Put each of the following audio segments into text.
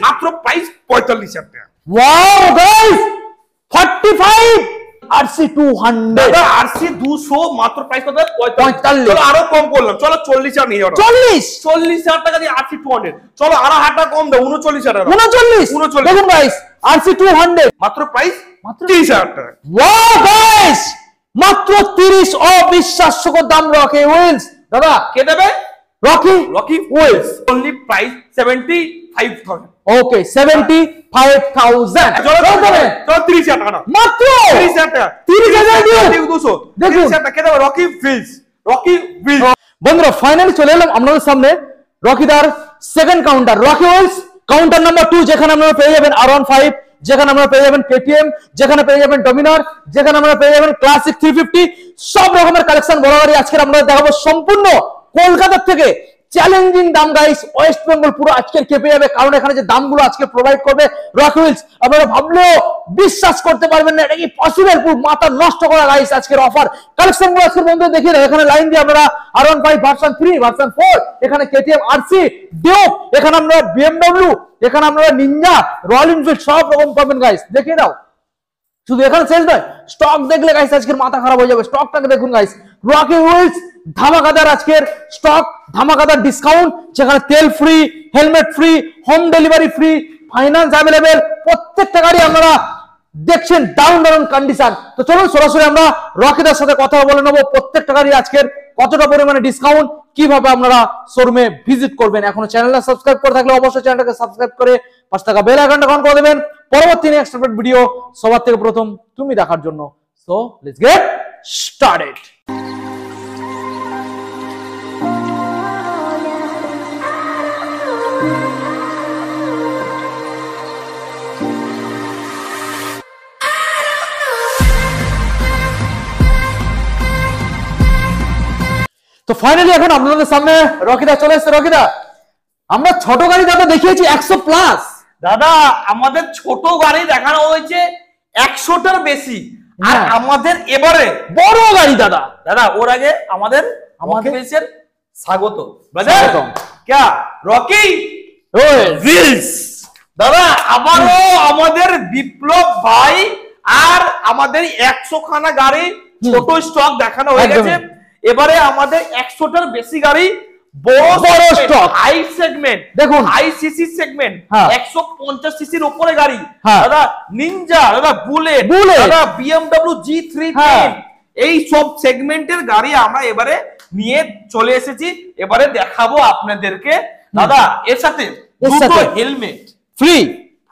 মাত্র প্রাইস 45,000 টাকা। Wow guys 45 RC 200 দাদা আরসি 200 মাত্র প্রাইস কত 45। চলো আরো কম করলাম, চলো 40,000 নিয়ে যাও। 40,000 টাকা দিয়ে আরসি 200। চলো আরো হাজার কম দাও 39,000 টাকা। 39 দেখুন গাইস আরসি 200 মাত্র প্রাইস মাত্র 30,000 টাকা। ওয়াও গাইস মাত্র 30 অবিশ্বাস্যকর দাম রকি হুইলস। দাদা কে দেবে? Rocky wheels only price 75,000। Okay 75,000 চলো 30,000 টাকা মাত্র 30,000 টাকা 30,000 দিয়ে 200 দেখুন 30,000 টাকা কে দেবে? Rocky wheels. বন্ধুরা ফাইনালি চলে এলাম আপনাদের সামনে রকিদার second counter Rocky wheels counter number 2, যেখানে আপনারা পেয়ে যাবেন R15, যেখানে আপনারা পেয়ে যাবেন KTM, যেখানে পেয়ে যাবেন ডমিনার, যেখানে আপনারা পেয়ে যাবেন ক্লাসিক 350, সব রকমের কালেকশন বরাবরই আজকে আমরা দেখাবো সম্পূর্ণ কলকাতা থেকে। চ্যালেঞ্জিং দাম গাইস, ওয়েস্ট বেঙ্গল পুরো আজকে কেঁপে যাবে, কারণ এখানে যে দামগুলো আজকে প্রোভাইড করবে রকি হুইলস আপনারা ভাবলেও বিশ্বাস করতে পারবেন না, এটা কি পসিবল? পুরো মাথা নষ্ট করা গাইস আজকের অফার কালেকশনগুলো আজকে বন্ধু দেখিয়ে দাও। এখানে লাইন দিয়ে আপনারা R15 ভার্সন 3, ভার্সন 4, এখানে KTM RC ডিউক, এখানে আমরা BMW, এখানে আমরা নিনজা, রয়্যাল এনফিল্ড সব রকম পাবেন গাইস, দেখিয়ে দাও। শুধু এখানে শেষ নয়, স্টক দেখলে গাইস আজকের মাথা খারাপ হয়ে যাবে। স্টকটাকে দেখুন গাইস, রকি হুইলস ধামাকাদার আজকের স্টক, ধামাকাদার ডিসকাউন্ট, যেখানে তেল free, helmet free, home delivery free, finance available, প্রত্যেকটা গাড়ি আপনারা দেখছেন দারুণ কন্ডিশন। তো চলুন সরাসরি আমরা রকিদার সাথে কথা বলে নেবো প্রত্যেকটা গাড়ি আজকের কতটা পরিমাণে ডিসকাউন্ট, কিভাবে আপনারা শোরুমে ভিজিট করবেন। এখনো চ্যানেলটা সাবস্ক্রাইব করে থাকলে অবশ্যই চ্যানেলটাকে সাবস্ক্রাইব করে পাঁচ টাকা বেল আইকনটা অন করে দেবেন পরবর্তী নেক্সট আপডেট ভিডিও সবার থেকে প্রথম তুমি দেখার জন্য। So let's get started. তো ফাইনালি এখন আপনাদের সামনে রকিদা চলে এসেছে। রকিদা আমরা ছোট গাড়ি দাদা দেখিয়েছি 100+। দাদা আমাদের ছোট গাড়ি দেখানো হয়েছে 100টার বেশি, আর আমাদের এবারে বড় গাড়ি দাদা ওর আগে আমাদের বেসের স্বাগত क्या রকি হুইলস। দাদা আবারও আমাদের বিপ্লব ভাই আর আমাদের 100 খানা গাড়ি ছোট স্টক দেখানো হয়ে গেছে। এবারে আমাদের 100টার বেশি গাড়ি বড় স্টক, হাই সেগমেন্ট, দেখুন হাই সিসি সেগমেন্ট, 150 সিসির উপরে গাড়ি দাদা, নিনজা দাদা, বুলেট দাদা, BMW G310, এই সব সেগমেন্টের গাড়ি আমরা এবারে নিয়ে চলে এসেছি। এবারে দেখাবো আপনাদেরকে দাদা এর সাথে দুটো হেলমেট ফ্রি,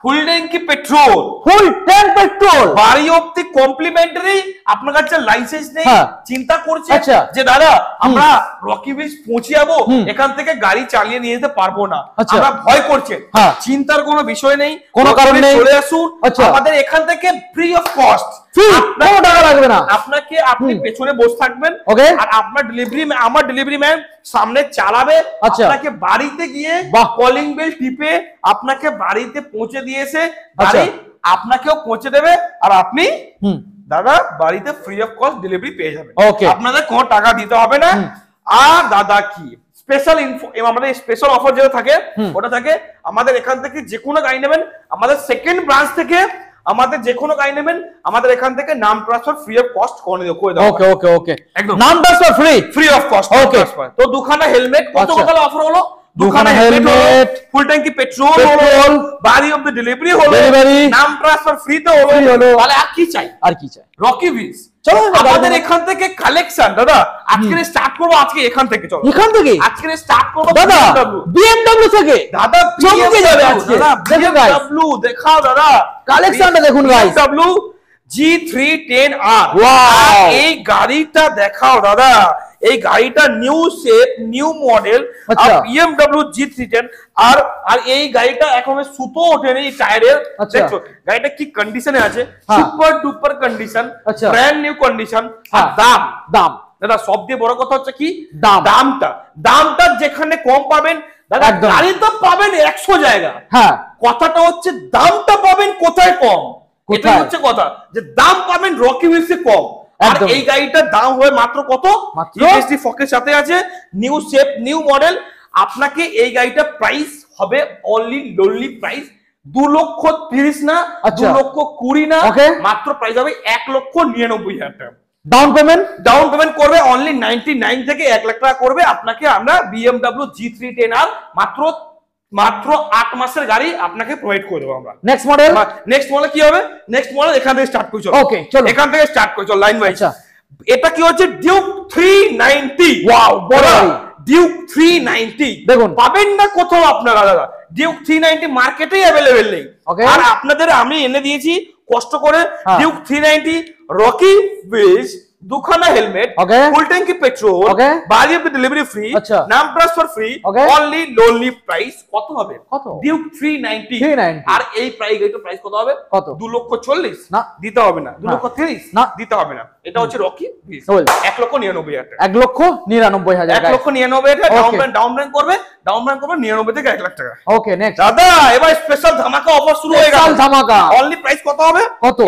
ফুল ট্যাঙ্কি পেট্রোল, বাড়ি অবধি কমপ্লিমেন্টারি। আপনার কাছে লাইসেন্স নেই, চিন্তা করছে যে দাদা আমরা রকি হুইলস পৌঁছে যাবো, এখান থেকে গাড়ি চালিয়ে নিয়ে যেতে পারবো না, আমরা ভয় করছে, চিন্তার কোনো বিষয় নেই, কোনো কারণ নেই, চলে আসুন আমাদের এখান থেকে ফ্রি অফ কস্ট, টাকা লাগবে না আপনাকে। আপনি পেছনে বসে থাকবেন আর আপনার আমার ডেলিভারি ম্যান সামনে চালাবে, আপনাকে বাড়িতে গিয়ে কলিং বেল টিপে আপনাকে বাড়িতে পৌঁছে দিয়েছে, গাড়ি আপনাকেও পৌঁছে দেবে, আর আপনি দাদা বাড়িতে ফ্রি অফ কস্ট ডেলিভারি পেয়ে যাবেন। আপনাদের কোনো টাকা দিতে হবে না। আর দাদা কি স্পেশাল ইনফো, আমাদের স্পেশাল অফার যেটা থাকে ওটা থাকে, আমাদের এখান থেকে যে কোনো গাড়ি নেবেন, আমাদের সেকেন্ড ব্রাঞ্চ থেকে আমাদের যে কোনো গাড়ি নেবেন, আমাদের এখান থেকে নাম ট্রান্সফার ফ্রি অফ কস্ট করে দেবো। ওকে একদম নাম ট্রান্সফার ফ্রি অফ কস্ট। ওকে তো দুখানা হেলমেট কত কত অফার হলো? দুখানা হেলমেট, ফুল ট্যাঙ্কি পেট্রোল, বাড়ি অবধি ডেলিভারি হলো, নাম ট্রান্সফার ফ্রি তো হলো, তাহলে আর কি চাই? Rocky wheels. চলো আমাদের এখান থেকে কালেকশন দাদা আজকে স্টার্ট করব, আজকে এখান থেকে চলো, এখান থেকে আজকে স্টার্ট করব দাদা BMW থেকে। দাদা চমকে যাবে আজকে, BMW দেখাও দাদা, কালেকশনটা দেখুন গাইস, BMW G310R। ওয়াও এই গাড়িটা দেখাও দাদা, এই গাড়িটা নিউ শেপ নিউ মডেল, আর BMW G310 আর এই গাড়িটা এখনো সুতো ওঠেনি টায়ারের, দেখছো গাড়িটা কি কন্ডিশনে আছে, super duper condition, brand new condition. আর দাম দাদা সব দিয়ে বড় কথা হচ্ছে কি দামটা যেখানে কম পাবেন দাদা, গাড়ি তো পাবেন 100 জায়গা, কথাটা হচ্ছে দামটা পাবেন কোথায় কম, এটা হচ্ছে কথা, যে দাম পাবেন রকি হুইলসে কম। আর এই গাড়িটার দাম হবে মাত্র কত? জিএসটি ফকের সাথে আছে, নিউ শেপ নিউ মডেল। আপনাকে এই গাড়িটা প্রাইস হবে অনলি লোনলি প্রাইস 2,30,000 না, আচ্ছা। 2,20,000 না, Okay. মাত্র প্রাইস হবে 1,99,000 টাকা। ডাউন পেমেন্ট করবে অনলি 99 থেকে 1 লাখ টাকা করবে। আপনাকে আমরা BMW G3 10R মাত্র 8 মাসের গাড়ি আপনাকে প্রোভাইড করে দেবো আমরা। নেক্সট মডেল কি হবে? নেক্সট মডেল এখান থেকে স্টার্ট করি চলো। ওকে চলো এখান থেকে স্টার্ট করি চলো লাইন ওয়াইজ। আচ্ছা এটা কি হচ্ছে ডিউক 390। ওয়াও বড় ডিউক 390 দেখুন পাবেন না কোথাও আপনারা দাদা। ডিউক 390 মার্কেটেই अवेलेबल নেই। আর আপনাদের আমি এনে দিয়েছি কষ্ট করে ডিউক 390 রকি উইলস, দুখানা হেলমেট, ফুল ট্যাঙ্কি পেট্রোল, বাড়ি অফ ডেলিভারি ফ্রি, নাম transfer free, only lonely price কত হবে? ডিউক 390। আর এই প্রাইস কত হবে? 2,40,000 না দিতে হবে না, 2,30,000 না দিতে হবে না। এটা হচ্ছে রকি উইলস 1,99,000 টাকা। 1,99,000 1,99,000 ডাউন পেমেন্ট করবে 99 থেকে 1 লাখ টাকা। ওকে নেক্সট দাদা এবার স্পেশাল ধামাকা অফার শুরু হয়ে গেল। ধামাকা অনলি প্রাইস কত হবে? কত?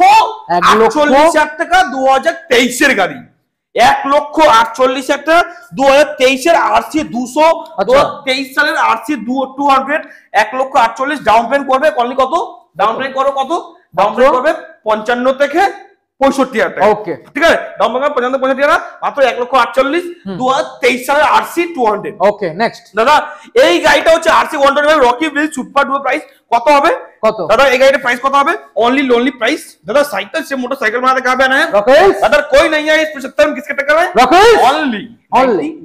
1,48,000 টাকা 2023 এর গাড়ি। 1,48,000 টাকা 2023 এর RC 200, 2023 সালের RC 200, 1,48,000 ডাউন পেমেন্ট করবে। অনলি কত ডাউন পেমেন্ট করবে? কত ডাউন পেমেন্ট করবে? 55 থেকে 65,000 টাকা। ওকে ঠিক আছে, ডাউন পেমেন্ট 55-65,000 টাকা মাত্র 1,48,000 2023 সালের RC 200। ওকে নেক্সট দাদা এই গাড়িটা হচ্ছে RC 125 Rocky wheels super duper price কত হবে? কত दादा ये गाड़ी प्राइस कत হবে? Only lonely price. दादा साइकिल से मोटरसाइकिल बनाते कहां पे आना है? राकेश दादा कोई नहीं है इस 75 में किसके टक्कर है? राकेश ओनली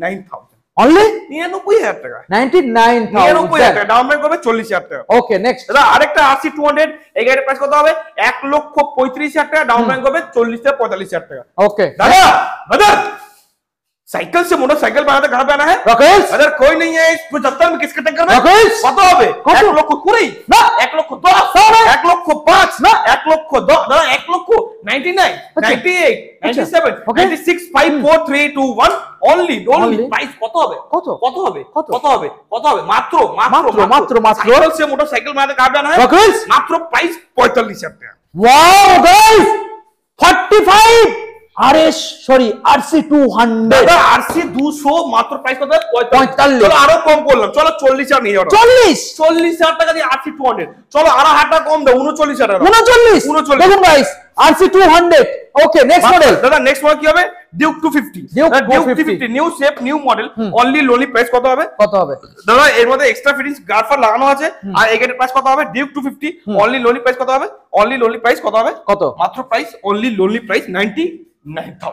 99,000 ओनली 99,000 টাকা 99,000 টাকা ডাউন পেমেন্ট করবে 40,000 টাকা। ওকে নেক্সট দাদা আরেকটা RC 200 এই গাড়ির প্রাইস কত হবে? 1,35,000 টাকা ডাউন পেমেন্ট করবে 40 থেকে 45,000 টাকা। ओके दादा दादा साइकिल से मोटरसाइकिल बनाते कहां पे आना है? राकेश अगर कोई नहीं है इस 75 में किसके टक्कर में? राकेश কত হবে? 1,20,000 না 1,10,000 1,05,000 না 1,10,000 দাদা 1,99,000 98 97 96 5 4 3 2 1 অনলি প্রাইস কত হবে? কত হবে মাত্র সাইকেল से मोटरसाइकिल बनाते कहां पे आना है? राकेश মাত্র প্রাইস 45,000 টাকা। Wow guys 45 RS sorry RC 200 দাদা RC 200 মাত্র প্রাইস কত? 45। চলো আরো কম করলাম, চলো 40,000 নিয়ে যাও। 40,000 টাকা দিয়ে RC 200। চলো আরো হাতটা কম দাও 39,000 টাকা। 39 দেখুন guys RC 200। Okay next model দাদা নেক্সট মডেল কি হবে? Duke 250 new shape new model only lonely price কত হবে? দাদা এর মধ্যে এক্সট্রা ফিটিংস গার্ডফার লাগানো আছে। আর এই গাড়ির প্রাইস কত হবে? ডিউক 250 অনলি লোনলি প্রাইস কত হবে? অনলি লোনলি প্রাইস কত হবে? মাত্র প্রাইস অনলি লোনলি প্রাইস 99,000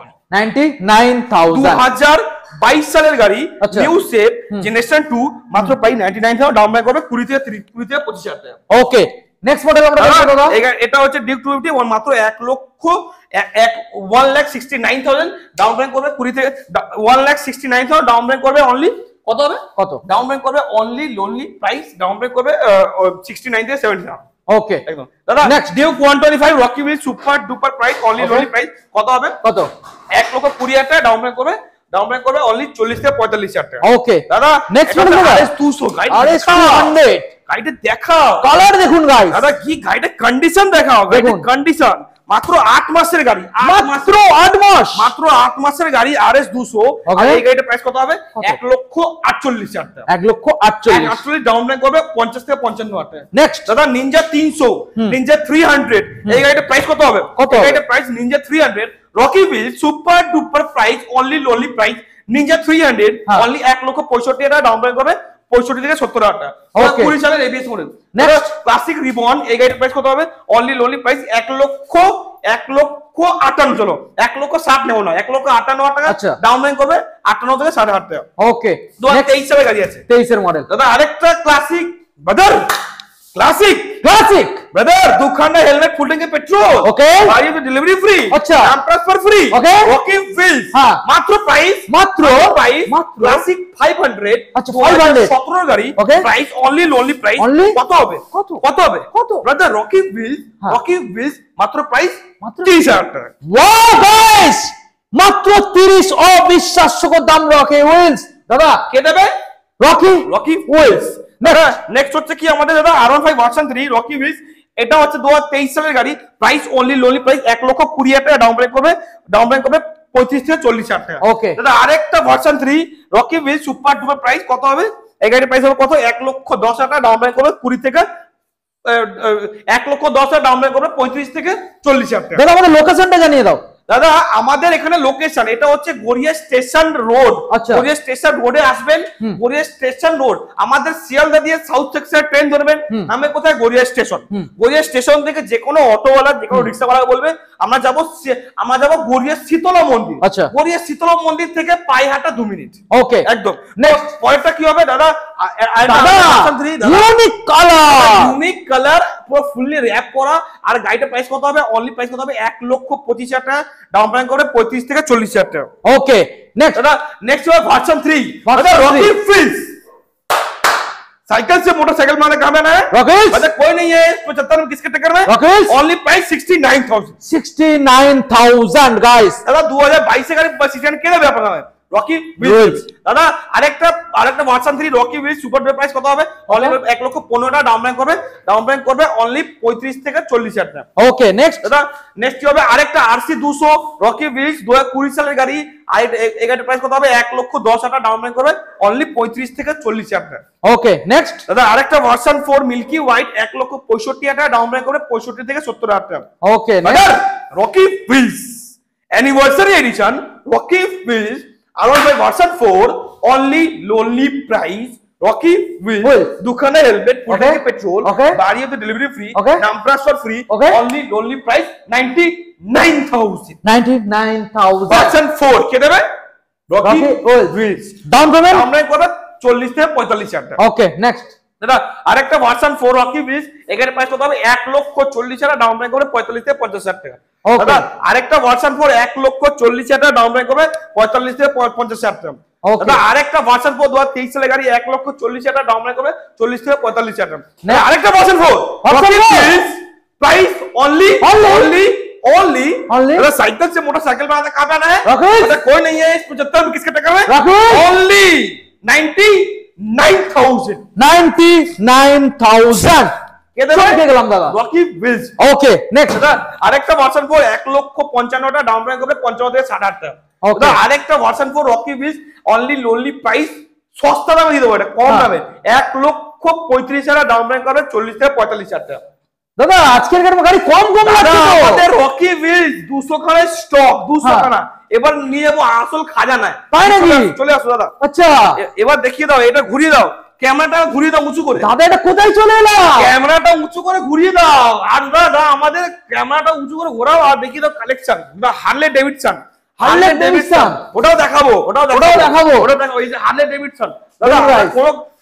2022 সালের গাড়ি নিউ শেপ জেনারেশন 2 মাত্র প্রাইস 99,000 ডাউন পেমেন্ট করবে 20 থেকে 25,000 টাকা। ওকে নেক্সট মডেল আমরা দেখব দাদা। এটা হচ্ছে ডিউক 250 মাত্র 1,69,000 ডাউন পেমেন্ট করবে 20 থেকে 1,69,000 ডাউন পেমেন্ট করবে অনলি কত হবে? ডাউন পেমেন্ট করবে only lonely price down payment করবে 69 থেকে 70,000। ওকে একদম দাদা next Duke 125 Rocky will super duper price only lonely price কত হবে? 1,20,000 টাকা ডাউন পেমেন্ট করবে অনলি 40 থেকে 45,000 টাকা। ওকে দাদা নেক্সট মডেল RS 200 RS 200 গাড়িটা দেখাও, কালার দেখুন গাইস। দাদা কি গাড়িটা কন্ডিশন দেখাও, গাড়ির কন্ডিশন মাত্র 8 মাসের গাড়ি, মাত্র 8 মাসের গাড়ি RS 200। আর এই গাড়িটার প্রাইস কত হবে? 1,48,000 টাকা। 1,48,000 ডাউন পেমেন্ট করবে 50 থেকে 55,000 টাকা। নেক্সট দাদা নিনজা 300 নিনজা 300 এই গাড়িটার প্রাইস কত হবে? এই গাড়িটার price Ninja 300 Rocky will super duper price only lonely price Ninja 300 only 1,65,000 টাকা ডাউন পেমেন্ট করবে 65 থেকে 70,000 টাকা। 20 সালের ABS model. Next classic ribbon এই গাড়িটার প্রাইস কত হবে? অনলি লোনলি প্রাইস 1,58,000 চলো 1,60,000 নেব না 1,58,000 টাকা ডাউন পেমেন্ট করবে 58 থেকে 60,000 টাকা। ওকে 2023 সালের গাড়ি আছে 23 এর মডেল। দাদা আরেকটা ক্লাসিক ব্রাদার ক্লাসিক ব্রাদার দুখানা হেলমেট ফুল ট্যাঙ্কি পেট্রোল ওকে গাড়ি पे डिलीवरी फ्री আচ্ছা নাম transfer free okay Rocky wheels মাত্র প্রাইস ক্লাসিক 500 আচ্ছা 517 গাড়ি প্রাইস অনলি লোনলি প্রাইস কত হবে? ব্রাদার রকি উইলস মাত্র প্রাইস 30,000 টাকা। ওয়াও গাইস মাত্র 30 অবিশ্বাস্য দাম রকি উইলস। দাদা কে দেবে? Rocky Wills. নেক্সট হচ্ছে কি আমাদের দাদা R15 ভার্সন 3 রকি উইলস। এটা হচ্ছে 2023 সালের গাড়ি প্রাইস অনলি লোনলি প্রাইস 1,20,000 টাকা ডাউন পেমেন্ট করবে 35 থেকে 40,000 টাকা। ওকে দাদা আরেকটা version 3 Rocky wheels super duper price কত হবে? এই গাড়ির প্রাইস হবে কত 1,10,000 টাকা ডাউন পেমেন্ট করবে 20 থেকে 1,10,000 টাকা ডাউন পেমেন্ট করবে 35 থেকে 40,000 টাকা। দাদা আমাদের লোকেশনটা জানিয়ে দাও। দাদা আমাদের এখানে লোকেশন এটা হচ্ছে গড়িয়া স্টেশন রোড। আচ্ছা। গড়িয়া স্টেশন রোডে আসবেন, গড়িয়া স্টেশন রোড আমাদের শিয়ালদা দিয়ে সাউথ সেকশন ট্রেন ধরবেন, নামে কোথায় গড়িয়া স্টেশন। গড়িয়া স্টেশন থেকে যে কোনো অটোওয়ালা যে কোনো রিক্সাওয়ালা বলবে আমরা যাব গড়িয়া শীতলা মন্দির। আচ্ছা। গড়িয়া শীতলা মন্দির থেকে পায়ে হাঁটা 2 মিনিট। ওকে একদম। নেক্সট পরেরটা কি হবে দাদা? ইউনিক কালার, ইউনিক কালার পুরো ফুললি র‍্যাপ করা। আর গাড়িটার প্রাইস কত হবে? অনলি প্রাইস কত হবে 1,25,000 টাকা ডাউন পেমেন্ট করে 35 থেকে 40,000 টাকা। ওকে নেক্সট दादा नेक्स्ट है वर्जन 3 दादा रॉकी फिल्स साइकिल से मोटरसाइकिल में काम है रॉकीज मतलब कोई नहीं है 75 में किसके टक्कर में रॉकीज ओनली प्राइस 69,000 गाइस दादा 2022 से गाड़ी सीजन के लिए व्यापार है রকি উইলস দাদা আরেকটা version 3 Rocky wheels super duper price কত হবে? অনলি 1,15,000 টাকা ডাউন পেমেন্ট করবে অনলি 35 থেকে 40,000 টাকা। ওকে নেক্সট দাদা নেক্সট কি হবে? আরেকটা RC 200 রকি উইলস 2020 সালের গাড়ি। আর এই গাড়ির প্রাইস কত হবে? 1,10,000 টাকা ডাউন পেমেন্ট করবে অনলি 35 থেকে 40,000 টাকা। ওকে নেক্সট দাদা আরেকটা ভার্সন 4 মিল্কি হোয়াইট 1,65,000 টাকা ডাউন পেমেন্ট করবে 65 থেকে 70,000 টাকা। ওকে দাদা Rocky wheels anniversary edition Rocky wheels আরন বাই version 4 only lonely price Rocky wheels দুখানে হেলমেট পুরোটাকে পেট্রোল বাড়িতে ডেলিভারি ফ্রি নাম transfer free only lonely price 99,000 version 4 কে দেবে? রকি উইলস ডাউন পেমেন্ট আমরা করবে 40 থেকে 45,000 টাকা। ওকে নেক্সট দাদা আরেকটা ভার্সন 4 রকি উইলস এখানে প্রাইস কত হবে? 1,40,000 টাকা ডাউন পেমেন্ট করবে 45 থেকে 50,000 টাকা। দাদা আরেকটা ভার্সন 4 1,40,000 টাকা ডাউন পেমেন্ট করবে 45 থেকে 50,000 টাকা। দাদা আরেকটা ভার্সন 4 2023 সালের গাড়ি 1,40,000 টাকা ডাউন পেমেন্ট করবে 40 থেকে 45,000 টাকা। আরেকটা ভার্সন 4 प्राइस ओनली दादा साइकिल से मोटरसाइकिल बनाने कहाँ पे आना है? दादा कोई नहीं है 75 में किसके टक्कर में? Only 99,000 Rocky wheels. Okay next আরেকটা ভার্সন 4 1,55,000 টাকা ডাউন পেমেন্ট করবে 55 থেকে 60,000 টাকা। দাদা আরেকটা version 4 Rocky wheels only lonely price সস্তা দামে দিয়ে দেবো, এটা কম দামে 1,35,000 ডাউন পেমেন্ট করবে 40 থেকে 45,000 টাকা। দাদা আজকের গাড়ি কম লাগছে তো আমাদের রকি উইলস 200 খানের স্টক 200 খানা এবার নিয়ে যাবো আসল খাজানা। তাই নাকি? চলে আসো দাদা। আচ্ছা এবার দেখিয়ে দাও, এটা ঘুরিয়ে দাও, ক্যামেরাটা ঘুরিয়ে দাও উঁচু করে। দাদা এটা কোথায় চলে এলো? ক্যামেরাটা উঁচু করে ঘুরিয়ে দাও। আর দাদা আমাদের ক্যামেরাটা উঁচু করে ঘোরাও আর দেখিয়ে দাও কালেকশন। হার্লে ডেভিডসন ওটাও দেখাবো এই যে হার্লে ডেভিডসন। দাদা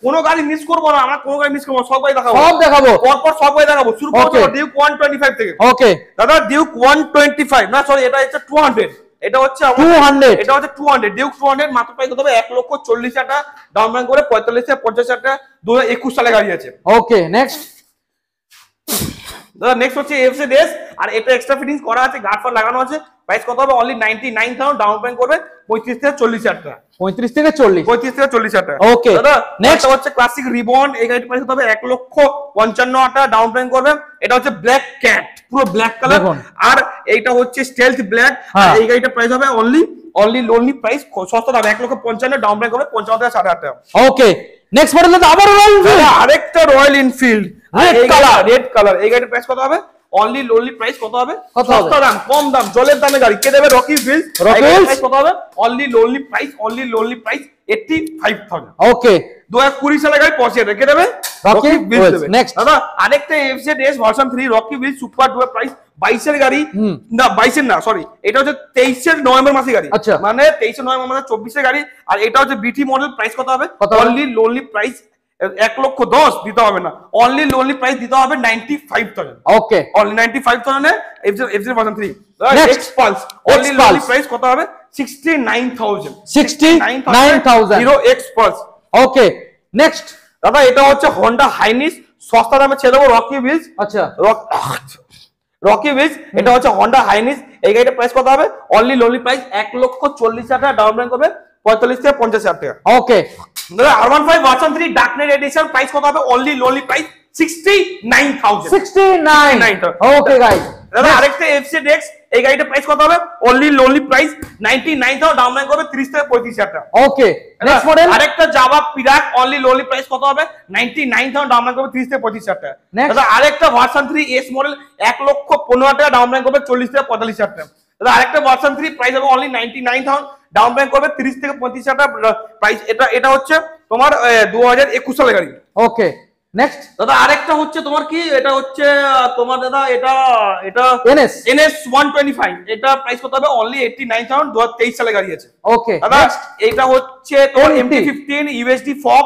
কোন গাড়ি মিস করবো না, আমরা কোন গাড়ি মিস করবো, সব গাড়ি দেখাবো, সব দেখাবো, পরপর সব গাড়ি দেখাবো। শুরু করবো ডিউক 125 থেকে। ওকে দাদা ডিউক 125 না সরি এটা হচ্ছে 200, এটা হচ্ছে 200, এটা হচ্ছে 200 ডিউক 200 মাত্র প্রাইস কত হবে? 1,40,000 টাকা ডাউন পেমেন্ট করে 45 থেকে 50,000 টাকা 2021 সালে গাড়ি আছে। ওকে নেক্সট দাদা নেক্সট হচ্ছে এফজেড এস আর এটা এক্সট্রা ফিটিংস করা আছে, গার্ড ফার লাগানো আছে। প্রাইস কত হবে? অনলি 99,000 ডাউন পেমেন্ট করবে 35 থেকে 40,000 টাকা। 35 থেকে 40,000 টাকা। ওকে দাদা নেক্সট হচ্ছে ক্লাসিক রিবন। এই গাড়ির প্রাইস কত হবে? 1,55,000 টাকা ডাউন পেমেন্ট করবে। এটা হচ্ছে ব্ল্যাক ক্যাট পুরো ব্ল্যাক কালার আর এইটা হচ্ছে স্টেলথ ব্ল্যাক। এই গাড়িটার প্রাইস হবে অনলি লোনলি প্রাইস সস্তা দাম 1,55,000 ডাউন পেমেন্ট করবে 55 থেকে 60,000 টাকা। ওকে নেক্সট মডেল আবার আরেকটা রয়্যাল এনফিল্ড রেড কালার। এই গাড়ির প্রাইস কত হবে? অনলি লোনলি প্রাইস কত হবে? সস্তা দাম কম দাম জলের দামে গাড়ি কে দেবে? Rocky Wills. প্রাইস কত হবে? Only lonely price 85,000। ওকে 2020 সালে গাড়ি পৌঁছে রেখে দেবে রকি উইলস। নেক্সট দাদা আরেকটা FZ S version 3 Rocky wheels super duper price 22 এর গাড়ি না 22 এর না সরি এটা হচ্ছে 23 এর নভেম্বর মাসে গাড়ি, মানে 23 এর নভেম্বর মাসে 24 এর গাড়ি। আর এটা হচ্ছে বিটি মডেল। প্রাইস কত হবে? অনলি লোনলি প্রাইস 1,10,000 দিতে হবে না, অনলি লোনলি প্রাইস দিতে হবে 95,000। ওকে অনলি 95,000 এ FZ version 3 next pulse only lonely price কত হবে? 69,000 Hero X pulse. Okay next দাদা এটা হচ্ছে হোন্ডা হাইনিস সস্তা দামে ছেড়ে দেবো রকি উইলস। আচ্ছা রকি উইলস এটা হচ্ছে হোন্ডা হাইনিস। এই গাড়িটার প্রাইস কত হবে? অনলি লোনলি প্রাইস 1,40,000 টাকা ডাউন পেমেন্ট করবে 45 থেকে 50,000 টাকা। ওকে দাদা R15 version 3 darknet addition price কত হবে? Only lonely price 69,000। 69 okay guys দাদা আরেকটা এফসি ডেক্স, এই গাড়িটার প্রাইস কত হবে? Only lonely price 99,000, down payment করবে 30 থেকে 35,000 টাকা। ওকে নেক্সট মডেল আরেকটা জাভা পিরাক, অনলি লোনলি প্রাইস কত হবে? 99,000, ডাউন পেমেন্ট করবে 30 থেকে 35,000 টাকা। দাদা আরেকটা ভার্সন 3 এস মডেল 1,15,000 টাকা, ডাউন পেমেন্ট করবে 40 থেকে 45,000 টাকা। দাদা আরেকটা ভার্সন 3 প্রাইস হবে অনলি 99,000, ডাউন পেমেন্ট করবে 30 থেকে 35,000 টাকা প্রাইস। এটা হচ্ছে তোমার 2021 সালের গাড়ি। ওকে নেক্সট দাদা আরেকটা হচ্ছে তোমার কি, এটা হচ্ছে তোমার দাদা এটা NS 125, এটা প্রাইস কত হবে? অনলি 89,000, 2023 সালে গাড়ি আছে। ওকে দাদা এটা হচ্ছে তোমার MT-15 USD ফগ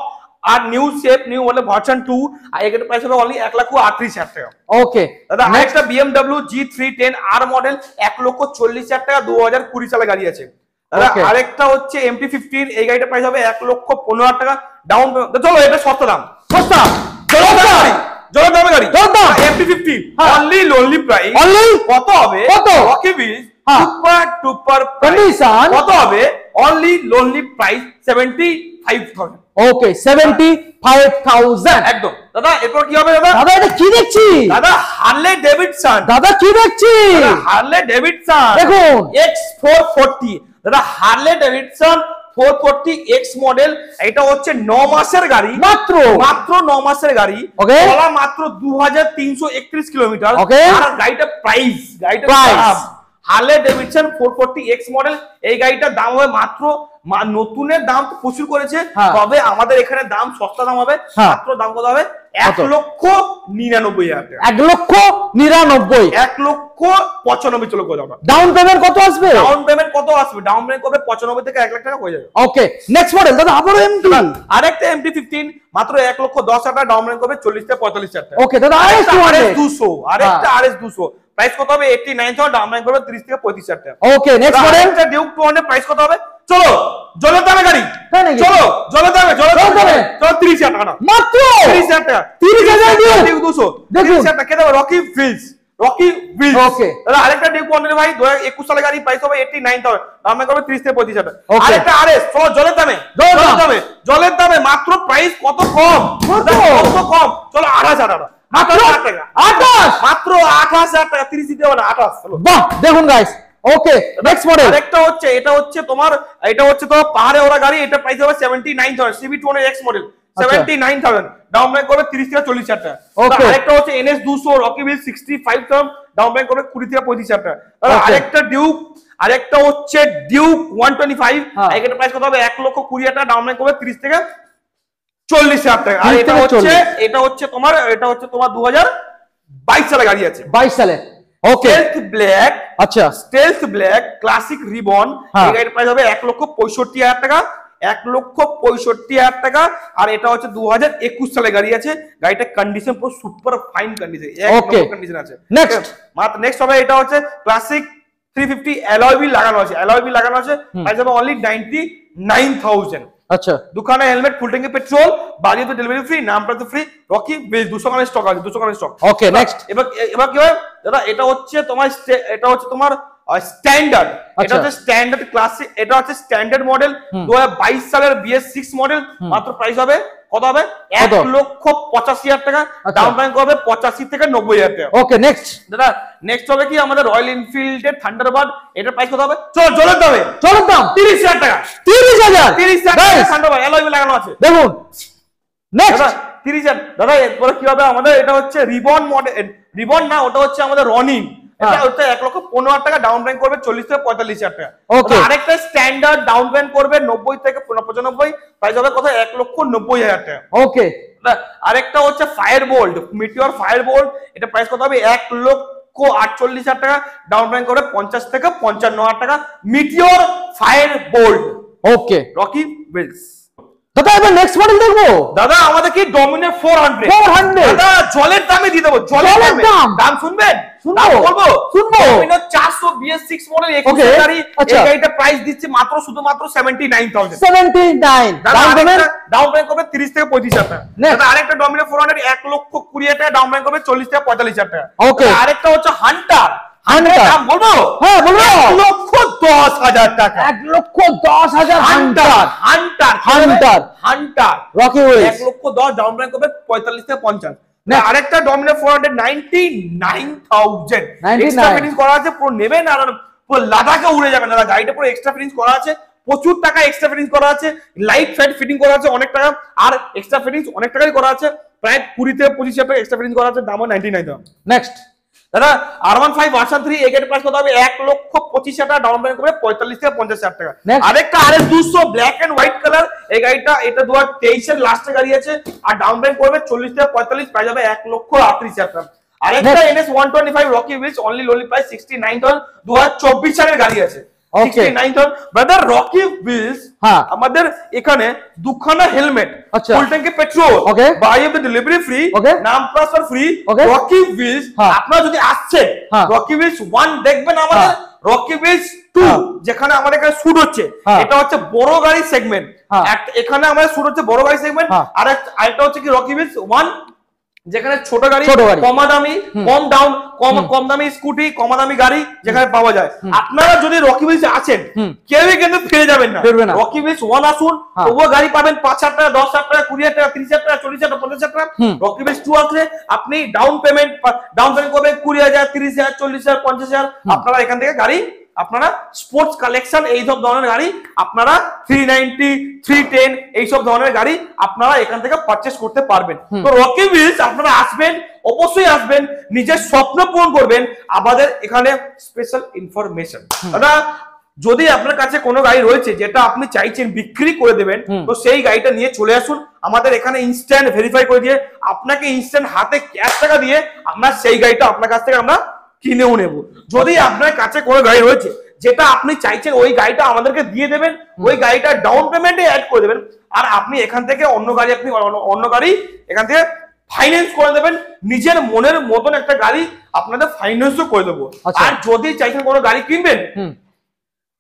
আর new shape, new model version 2, আর এটার প্রাইস হবে অনলি 1,38,000 টাকা। ওকে দাদা আরেকটা BMW G310 R মডেল 1,40,000 টাকা, 2020 সালে গাড়ি আছে। দাদা আরেকটা হচ্ছে MT-15, এই গাড়িটার প্রাইস হবে 1,15,000 টাকা, ডাউন। চলো এটা সস্তা দাম, সস্তা জোর দামে গাড়ি MT-15 অনলি লোনলি প্রাইস কত হবে? রকি বিজ সুপার কন্ডিশন কত হবে? Only lonely price 75,000। ওকে 75,000 একদম। দাদা এরপর কি হবে? দাদা দাদা এটা কি দেখছি? দাদা হার্লে ডেভিডসন। দাদা কি দেখছি? হার্লে ডেভিডসন দেখুন X440। দাদা হার্লে ডেভিডসন 440X মডেল, এটা হচ্ছে 9 মাসের গাড়ি, মাত্র 9 মাসের গাড়ি, চলা মাত্র 2331 কিলোমিটার। আর গাড়িটার প্রাইস, দাম হার্লে ডেভিডসন 440X মডেল, এই গাড়িটার দাম হবে মাত্র, নতুনের দাম তো প্রচুর করেছে, তবে আমাদের এখানে দাম সস্তা দাম হবে, মাত্র দাম কত হবে? 1,99,000 টাকা। 1,99,000 1,95,000 চলো করে দাও। ডাউন পেমেন্ট কত আসবে? ডাউন পেমেন্ট কত আসবে? ডাউন পেমেন্ট করবে 95 থেকে 1 লাখ টাকা হয়ে যাবে। ওকে নেক্সট মডেল দাদা আবারো MT, আরেকটা MT-15 মাত্র 1,10,000 টাকা, ডাউন পেমেন্ট করবে 40 থেকে 45,000 টাকা। ওকে দাদা আরেকটা RS200, আরেকটা RS200 প্রাইস কত হবে? 89,000, ডাউন পেমেন্ট করবে 30 থেকে 35,000 টাকা। ওকে নেক্সট মডেল আরেকটা ডিউক 200 প্রাইস কত হবে? চলো জলের দামে গাড়ি, চলো জলের দামে, চলো 30,000 টাকা, মাত্র 30,000 টাকা, 30,000 ডিউক 200, 30,000 টাকা। কে দেবে? Rocky fields, Rocky fields. Okay দাদা আরেকটা ডিউক 100 ভাই 2021 সালের গাড়ি, প্রাইস হবে 89,000, দাম করবে 30 থেকে 35,000 টাকা। আরেকটা RS, চলো জলের দামে, জলের দামে মাত্র প্রাইস কত কম, কত কম, চলো 28,000 টাকা, মাত্র 8 টাকা, 28, মাত্র 28,000 টাকা, 30 দিতে হবে না, 28। চলো বাহ দেখুন গাইস। ওকে নেক্সট মডেল আরেকটা হচ্ছে, এটা হচ্ছে তোমার পাহাড়ে ওরা গাড়ি, এটা প্রাইস হবে 79,000, CB200X মডেল 79,000, ডাউন পেমেন্ট করবে 30 থেকে 40,000 টাকা। আরেকটা হচ্ছে NS 200 রকি বিল 65,000, ডাউন পেমেন্ট করবে 20 থেকে 35,000 টাকা। আরেকটা ডিউক, আরেকটা হচ্ছে ডিউক 125, এটার প্রাইস কত হবে? 1,20,000 টাকা, ডাউন পেমেন্ট করবে 30 থেকে 40,000 টাকা। আর এটা হচ্ছে তোমার 2022 সালে গাড়ি আছে, 22 সালে। ওকে স্টেলথ ব্ল্যাক, আচ্ছা স্টেলথ ব্ল্যাক ক্লাসিক রিবন, এই গাড়ির প্রাইস হবে 1,65,000 টাকা, 1,65,000 টাকা। আর এটা হচ্ছে 2021 সালে গাড়ি আছে, গাড়িটা কন্ডিশন পুরো সুপার ফাইন কন্ডিশন, একদম কন্ডিশন আছে। নেক্সট হবে এটা হচ্ছে ক্লাসিক 350 অ্যালয় হুইল লাগানো আছে, অ্যালয় হুইল লাগানো আছে, প্রাইস হবে অনলি 99,000। আচ্ছা দোকানে হেলমেট, ফুল ট্যাঙ্কি পেট্রোল, বাড়িতে ডেলিভারি ফ্রি, নামটা তো ফ্রি, রকি বেশ 200 খানের স্টক আছে, 200 খানের স্টক। ওকে নেক্সট এবার কি হয় দাদা? এটা হচ্ছে তোমার স্ট্যান্ডার্ড, এটা হচ্ছে স্ট্যান্ডার্ড ক্লাসিক, এটা হচ্ছে স্ট্যান্ডার্ড মডেল 2022 সালের BS6 মডেল, মাত্র প্রাইস হবে কত হবে? 1,85,000 টাকা, ডাউন পেমেন্ট করবে 85 থেকে 90,000 টাকা। ওকে নেক্সট দাদা নেক্সট হবে কি আমাদের রয়্যাল এনফিল্ডের থান্ডারবার্ড, এটার প্রাইস কত হবে? চলো জলের দামে, জলের দাম 30,000 টাকা, 30,000 টাকা থান্ডারবার্ড অ্যালয় হুইল লাগানো আছে। দেখুন নেক্সট 30,000। দাদা এরপরে কি হবে আমাদের? এটা হচ্ছে রিবন মডেল, রিবন না, ওটা হচ্ছে আমাদের রনিং, এটা হচ্ছে 1,15,000 টাকা, ডাউন পেমেন্ট করবে 40 থেকে 45,000 টাকা। আরেকটা স্ট্যান্ডার্ড ডাউন পেমেন্ট করবে 90 থেকে 95, প্রাইস হবে কত? 1,90,000 টাকা। ওকে আরেকটা হচ্ছে fire bolt, meteor fire bolt, এটা প্রাইস কত হবে? 1,48,000 টাকা, ডাউন পেমেন্ট করবে 50 থেকে 55,000 টাকা, মিটিওর ফায়ার বোল্ট। ওকে রকি বিলস। দাদা এবার নেক্সট মডেল দেখবো। দাদা আমাদের কি ডমিনেট 400, দাদা জলের দামে দিয়ে দেবো, জলের দাম শুনবেন? বলবো শুনবো। ডমিনেট 400 BS6 মডেল 21 গাড়ি, এই গাড়িটা প্রাইস দিচ্ছি মাত্র শুধুমাত্র 79,000, 79 ডাউন পেমেন্ট করবে 30 থেকে 35,000 টাকা। দাদা আরেকটা ডমিনেট 400 1,20,000 টাকা, ডাউন পেমেন্ট করবে 40 থেকে 45,000 টাকা। আরেকটা হচ্ছে হান্টার, দাম বলবো? হ্যাঁ বলবো। 1,10,000 টাকা, 1,10,000 hunter Rocky wheels 1,10,000, down payment করবে 45 থেকে 50। আরেকটা ডমিনার 499,000 এক্সট্রা ফিটিংস করা আছে, পুরো নেবেন আর পুরো লাদাখে উড়ে যাবেন দাদা। গাড়িটা পুরো এক্সট্রা ফিটিংস করা আছে, প্রচুর টাকা এক্সট্রা ফিটিংস করা আছে, লাইট ফাইট ফিটিং করা আছে অনেক টাকা, আর এক্সট্রা ফিটিংস অনেক টাকাই করা আছে, প্রায় 20 থেকে 25,000 টাকা এক্সট্রা ফিটিংস করা আছে, দাম 99 টাকা। নেক্সট দাদা R15 ভার্সন 3 এগেট প্রাইস কত হবে? 1,25,000 টাকা ডাউন পেমেন্ট করে 45 থেকে 50,000 টাকা। আরেকটা RS 200 black and white colour, এই গাড়িটা এটা 2023 এর লাস্টে গাড়ি আছে, আর ডাউন পেমেন্ট করবে 40 থেকে 45, প্রাইস হবে 1,38,000 টাকা। আরেকটা NS 125 রকি হুইলস অনলি লোলি প্রাইস 69,000, 2024 সালের গাড়ি আছে, 69,000। ব্রাদার রকি হুইলস আমাদের এখানে দুখানা হেলমেট, ফুল ট্যাঙ্কি petrol, by of the delivery free, নাম ট্রান্সফার ফ্রি। রকি হুইলস আপনারা যদি আসছেন, রকি হুইলস 1 দেখবেন, আমাদের রকি হুইলস 2 যেখানে আমাদের এখানে শুট হচ্ছে, এটা হচ্ছে বড় গাড়ি সেগমেন্ট, এখানে আমাদের শুট হচ্ছে বড় গাড়ি সেগমেন্ট, আর একটা হচ্ছে কি রকি হুইলস 1 যেখানে ছোট গাড়ি, কম দামি, কম দামি স্কুটি, কম দামি গাড়ি যেখানে পাওয়া যায়। আপনারা যদি রকি হুইলস আছেন, কেউই কিন্তু ফিরে যাবেন না। রকি হুইলস 1 আসুন, তবুও গাড়ি পাবেন 5,000 টাকা, 10,000 টাকা, 20,000 টাকা, 30,000 টাকা, 40,000 টাকা, 50,000 টাকা। রকি হুইলস 2 আসলে আপনি ডাউন পেমেন্ট করবেন 20,000, 30,000, 40,000, 50,000। আপনারা এখান থেকে গাড়ি, আপনারা স্পোর্টস কালেকশন এইসব ধরনের গাড়ি, আপনারা 390, 310 এইসব ধরনের গাড়ি আপনারা এখান থেকে পারচেস করতে পারবেন। তো রকি হুইলস আপনারা আসবেন, অবশ্যই আসবেন, নিজের স্বপ্ন পূরণ করবেন। আমাদের এখানে স্পেশাল ইনফরমেশন, দাদা যদি আপনার কাছে কোনো গাড়ি রয়েছে যেটা আপনি চাইছেন বিক্রি করে দেবেন, তো সেই গাড়িটা নিয়ে চলে আসুন আমাদের এখানে, ইনস্ট্যান্ট ভেরিফাই করে দিয়ে আপনাকে ইনস্ট্যান্ট হাতে ক্যাশ টাকা দিয়ে আমরা সেই গাড়িটা আপনার কাছ থেকে আমরা কিনেও নেব। যদি আপনার কাছে কোনো গাড়ি রয়েছে যেটা আপনি চাইছেন, ওই গাড়িটা আমাদেরকে দিয়ে দেবেন, ওই গাড়িটা ডাউন পেমেন্টে অ্যাড করে দেবেন, আর আপনি এখান থেকে অন্য গাড়ি এখান থেকে ফাইন্যান্স করে দেবেন, নিজের মনের মতন একটা গাড়ি আপনাদের ফাইন্যান্সও করে দেবো। আর যদি চাইছেন কোনো গাড়ি কিনবেন,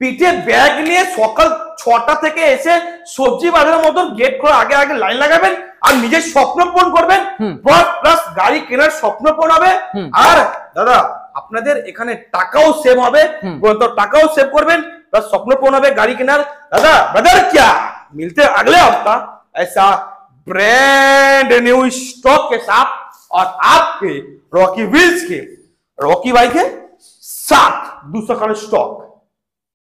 পিঠে ব্যাগ নিয়ে সকাল 6টা থেকে এসে সবজি বাজারের মতন গেট খোলা আগে লাইন লাগাবেন, আর নিজের স্বপ্ন পূরণ করবেন, প্লাস গাড়ি কেনার স্বপ্ন পূরণ হবে। আর দাদা আপনাদের এখানে টাকাও সেভ হবে, টাকাও সেভ করবেন, প্লাস স্বপ্ন পূরণ হবে গাড়ি কেনার। দাদা ব্রাদার क्या मिलते अगले हफ्ता ऐसा ब्रांड न्यू स्टॉक के साथ, और आपके रॉकी व्हील्स के रॉकी भाई के साथ दूसरा स्टॉक